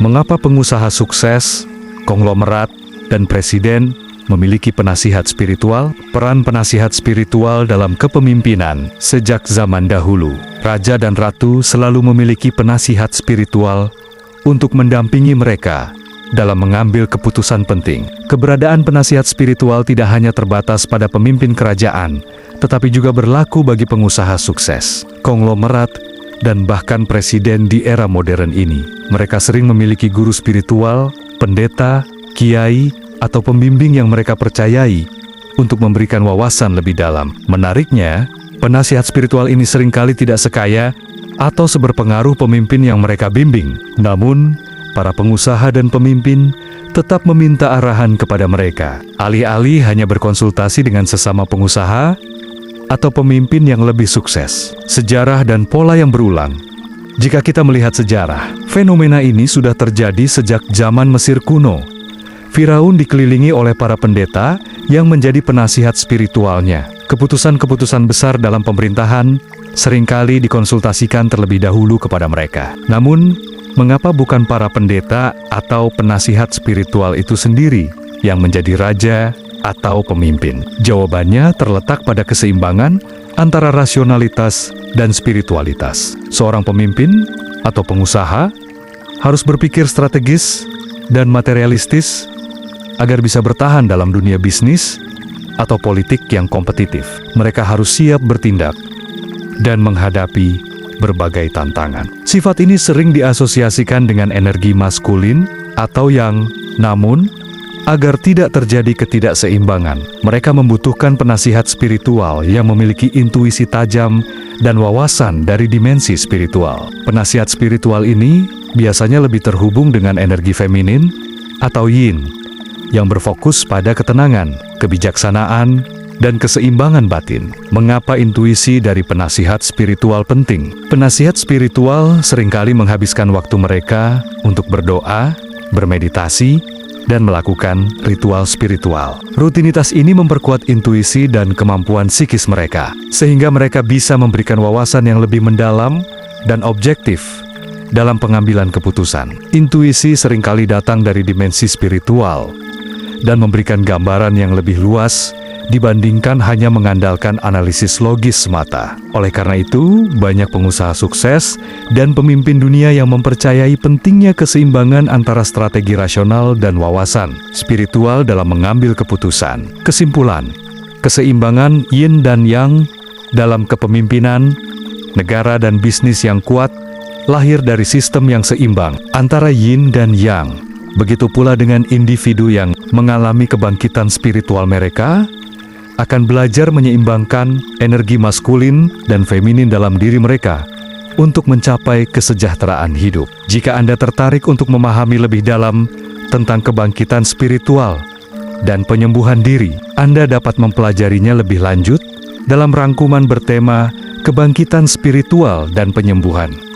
Mengapa pengusaha sukses, konglomerat, dan presiden memiliki penasihat spiritual? Peran penasihat spiritual dalam kepemimpinan. Sejak zaman dahulu, raja dan ratu selalu memiliki penasihat spiritual untuk mendampingi mereka dalam mengambil keputusan penting. Keberadaan penasihat spiritual tidak hanya terbatas pada pemimpin kerajaan, tetapi juga berlaku bagi pengusaha sukses, konglomerat, dan bahkan presiden di era modern ini. Mereka sering memiliki guru spiritual, pendeta, kiai, atau pembimbing yang mereka percayai untuk memberikan wawasan lebih dalam. Menariknya, penasihat spiritual ini seringkali tidak sekaya atau seberpengaruh pemimpin yang mereka bimbing. Namun, para pengusaha dan pemimpin tetap meminta arahan kepada mereka. Alih-alih hanya berkonsultasi dengan sesama pengusaha atau pemimpin yang lebih sukses. Sejarah dan pola yang berulang. Jika kita melihat sejarah, fenomena ini sudah terjadi sejak zaman Mesir kuno. Firaun dikelilingi oleh para pendeta yang menjadi penasihat spiritualnya. Keputusan-keputusan besar dalam pemerintahan seringkali dikonsultasikan terlebih dahulu kepada mereka. Namun, mengapa bukan para pendeta atau penasihat spiritual itu sendiri yang menjadi raja atau pemimpin? Jawabannya terletak pada keseimbangan antara rasionalitas dan spiritualitas. Seorang pemimpin atau pengusaha harus berpikir strategis dan materialistis agar bisa bertahan dalam dunia bisnis atau politik yang kompetitif. Mereka harus siap bertindak dan menghadapi berbagai tantangan. Sifat ini sering diasosiasikan dengan energi maskulin atau yang, namun, agar tidak terjadi ketidakseimbangan, mereka membutuhkan penasihat spiritual yang memiliki intuisi tajam dan wawasan dari dimensi spiritual. Penasihat spiritual ini biasanya lebih terhubung dengan energi feminin atau yin, yang berfokus pada ketenangan, kebijaksanaan, dan keseimbangan batin. Mengapa intuisi dari penasihat spiritual penting? Penasihat spiritual seringkali menghabiskan waktu mereka untuk berdoa, bermeditasi, dan melakukan ritual spiritual. Rutinitas ini memperkuat intuisi dan kemampuan psikis mereka, sehingga mereka bisa memberikan wawasan yang lebih mendalam dan objektif dalam pengambilan keputusan. Intuisi seringkali datang dari dimensi spiritual dan memberikan gambaran yang lebih luas dibandingkan hanya mengandalkan analisis logis semata. Oleh karena itu, banyak pengusaha sukses dan pemimpin dunia yang mempercayai pentingnya keseimbangan antara strategi rasional dan wawasan spiritual dalam mengambil keputusan. Kesimpulan, keseimbangan yin dan yang dalam kepemimpinan, negara dan bisnis yang kuat lahir dari sistem yang seimbang antara yin dan yang. Begitu pula dengan individu yang mengalami kebangkitan spiritual, mereka akan belajar menyeimbangkan energi maskulin dan feminin dalam diri mereka untuk mencapai kesejahteraan hidup. Jika Anda tertarik untuk memahami lebih dalam tentang kebangkitan spiritual dan penyembuhan diri, Anda dapat mempelajarinya lebih lanjut dalam rangkuman bertema kebangkitan spiritual dan penyembuhan.